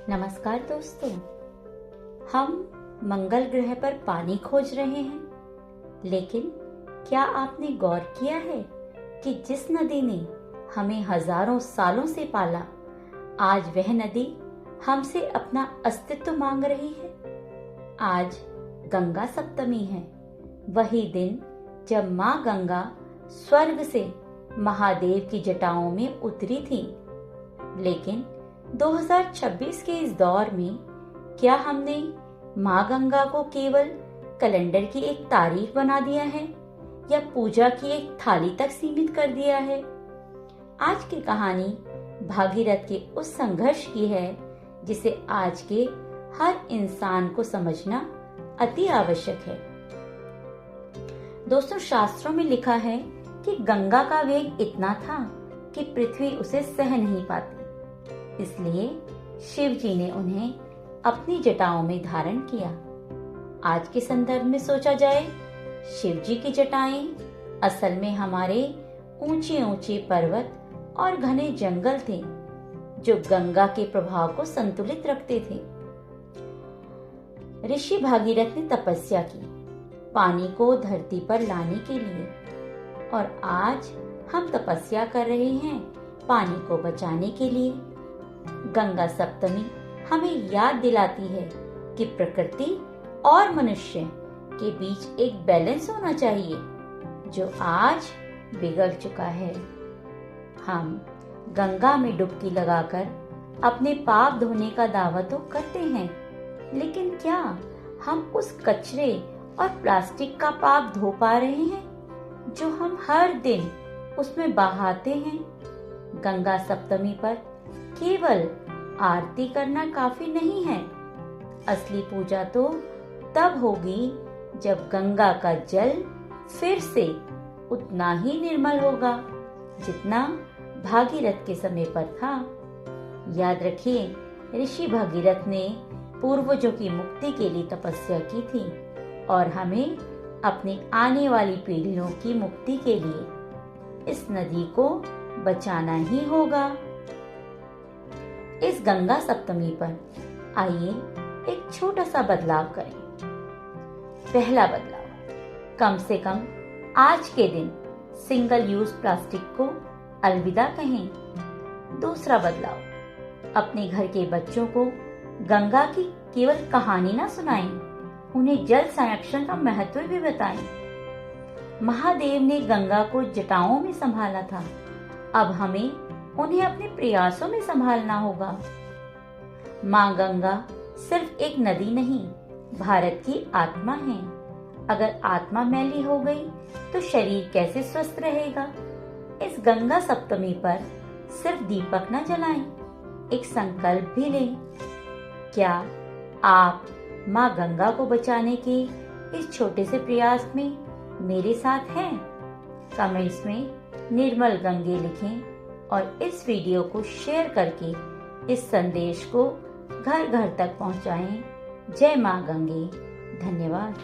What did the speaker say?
नमस्कार दोस्तों, हम मंगल ग्रह पर पानी खोज रहे हैं, लेकिन क्या आपने गौर किया है कि जिस नदी ने हमें हजारों सालों से पाला, आज वह नदी हमसे अपना अस्तित्व मांग रही है। आज गंगा सप्तमी है, वही दिन जब माँ गंगा स्वर्ग से महादेव की जटाओं में उतरी थी। लेकिन 2026 के इस दौर में क्या हमने माँ गंगा को केवल कैलेंडर की एक तारीख बना दिया है या पूजा की एक थाली तक सीमित कर दिया है? आज की कहानी भागीरथ के उस संघर्ष की है जिसे आज के हर इंसान को समझना अति आवश्यक है। दोस्तों, शास्त्रों में लिखा है कि गंगा का वेग इतना था कि पृथ्वी उसे सह नहीं पाती। इसलिए शिव जी ने उन्हें अपनी जटाओं में धारण किया। आज के संदर्भ में सोचा जाए, शिव जी की जटाएं असल में हमारे ऊंचे ऊंचे पर्वत और घने जंगल थे जो गंगा के प्रभाव को संतुलित रखते थे। ऋषि भागीरथ ने तपस्या की पानी को धरती पर लाने के लिए, और आज हम तपस्या कर रहे हैं पानी को बचाने के लिए। गंगा सप्तमी हमें याद दिलाती है कि प्रकृति और मनुष्य के बीच एक बैलेंस होना चाहिए जो आज बिगड़ चुका है। हम गंगा में डुबकी लगाकर अपने पाप धोने का दावा तो करते हैं, लेकिन क्या हम उस कचरे और प्लास्टिक का पाप धो पा रहे हैं जो हम हर दिन उसमें बहाते हैं? गंगा सप्तमी पर केवल आरती करना काफी नहीं है। असली पूजा तो तब होगी जब गंगा का जल फिर से उतना ही निर्मल होगा जितना भागीरथ के समय पर था। याद रखिए, ऋषि भागीरथ ने पूर्वजों की मुक्ति के लिए तपस्या की थी और हमें अपनी आने वाली पीढ़ियों की मुक्ति के लिए इस नदी को बचाना ही होगा। इस गंगा सप्तमी पर आइए एक छोटा सा बदलाव करें। पहला बदलाव, कम से कम आज के दिन सिंगल यूज प्लास्टिक को अलविदा कहें। दूसरा बदलाव, अपने घर के बच्चों को गंगा की केवल कहानी ना सुनाएं, उन्हें जल संरक्षण का महत्व भी बताएं। महादेव ने गंगा को जटाओं में संभाला था, अब हमें उन्हें अपने प्रयासों में संभालना होगा। माँ गंगा सिर्फ एक नदी नहीं, भारत की आत्मा है। अगर आत्मा मैली हो गई तो शरीर कैसे स्वस्थ रहेगा? इस गंगा सप्तमी पर सिर्फ दीपक न जलाएं, एक संकल्प भी लें। क्या आप माँ गंगा को बचाने के इस छोटे से प्रयास में मेरे साथ हैं? कमेंट्स में निर्मल गंगे लिखें और इस वीडियो को शेयर करके इस संदेश को घर घर तक पहुंचाएं। जय मां गंगे। धन्यवाद।